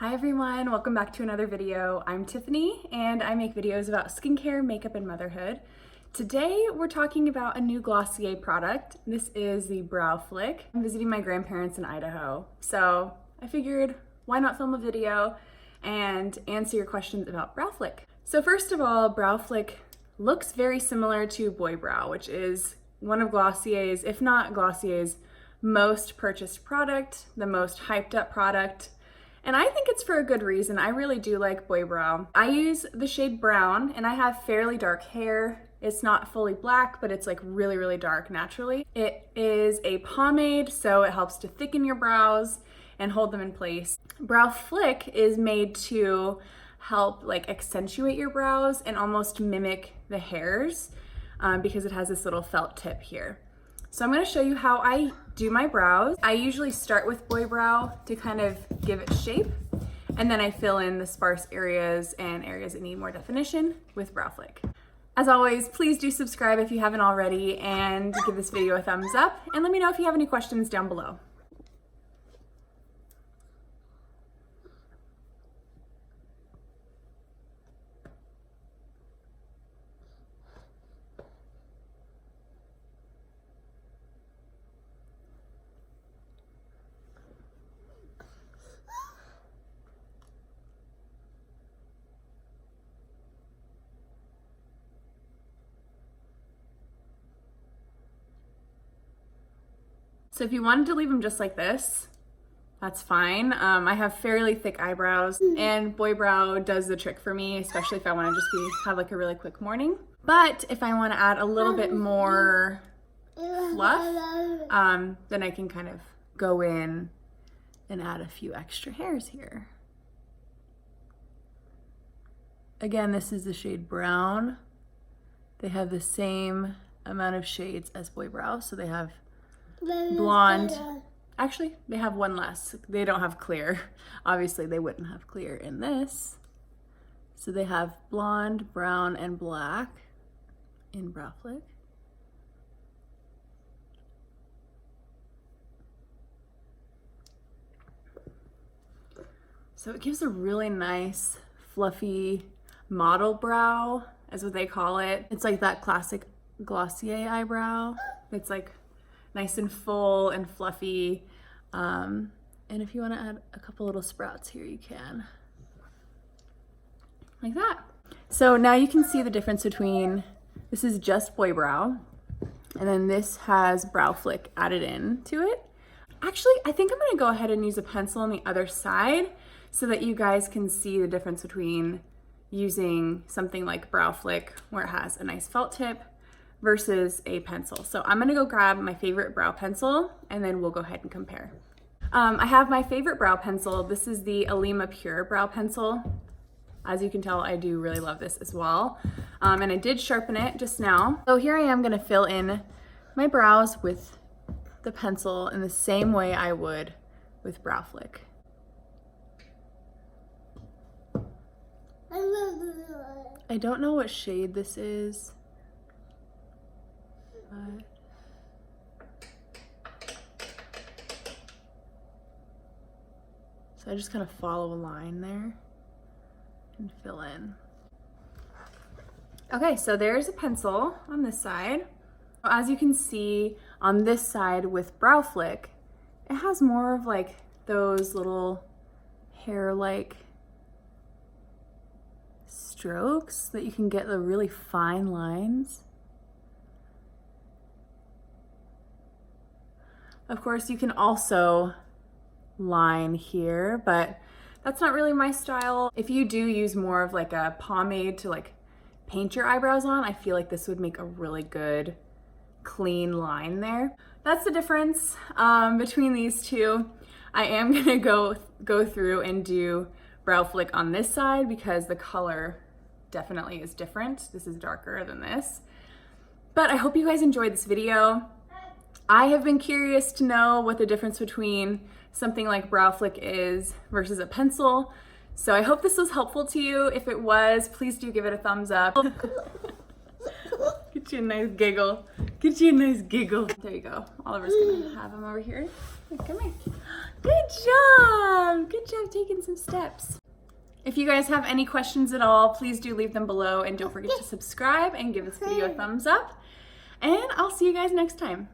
Hi everyone, welcome back to another video. I'm Tiffany and I make videos about skincare, makeup, and motherhood. Today we're talking about a new Glossier product. This is the Brow Flick. I'm visiting my grandparents in Idaho, so I figured why not film a video and answer your questions about Brow Flick. So first of all, Brow Flick looks very similar to Boy Brow, which is one of Glossier's, if not Glossier's, most purchased product, the most hyped up product. And I think it's for a good reason. I really do like Boy Brow. I use the shade brown and I have fairly dark hair. It's not fully black, but it's like really, really dark naturally. It is a pomade, so it helps to thicken your brows and hold them in place. Brow Flick is made to help like accentuate your brows and almost mimic the hairs because it has this little felt tip here. So I'm gonna show you how I do my brows. I usually start with Boy Brow to kind of give it shape, and then I fill in the sparse areas and areas that need more definition with Brow Flick. As always, please do subscribe if you haven't already and give this video a thumbs up, and let me know if you have any questions down below. So if you wanted to leave them just like this, that's fine. I have fairly thick eyebrows and Boy Brow does the trick for me, especially if I want to just have like a really quick morning. But if I want to add a little bit more fluff, then I can kind of go in and add a few extra hairs here. Again, this is the shade brown. They have the same amount of shades as Boy Brow, so they have blonde. Actually, they have one less. They don't have clear. Obviously, they wouldn't have clear in this. So they have blonde, brown, and black in Brow Flick. So it gives a really nice, fluffy model brow, is what they call it. It's like that classic Glossier eyebrow. It's like nice and full and fluffy. And if you want to add a couple little sprouts here, you can. Like that. So now you can see the difference between, this is just Boy Brow, and then this has Brow Flick added in to it. Actually, I think I'm gonna go ahead and use a pencil on the other side so that you guys can see the difference between using something like Brow Flick, where it has a nice felt tip, versus a pencil. So I'm gonna go grab my favorite brow pencil and then we'll go ahead and compare. I have my favorite brow pencil. This is the Alima Pure brow pencil. As you can tell, I do really love this as well. And I did sharpen it just now. So here I am gonna fill in my brows with the pencil in the same way I would with Brow Flick. I don't know what shade this is. So I just kind of follow a line there and fill in. Okay, so there's a pencil on this side. As you can see on this side with Brow Flick, it has more of like those little hair-like strokes that you can get the really fine lines. Of course, you can also line here, but that's not really my style. If you do use more of like a pomade to like paint your eyebrows on, I feel like this would make a really good clean line there. That's the difference between these two. I am gonna go through and do Brow Flick on this side because the color definitely is different. This is darker than this. But I hope you guys enjoyed this video. I have been curious to know what the difference between something like Brow Flick is versus a pencil. So I hope this was helpful to you. If it was, please do give it a thumbs up. Get you a nice giggle. Get you a nice giggle. There you go. Oliver's gonna have him over here. Come here. Good job! Good job taking some steps. If you guys have any questions at all, please do leave them below, and don't forget to subscribe and give this video a thumbs up. And I'll see you guys next time.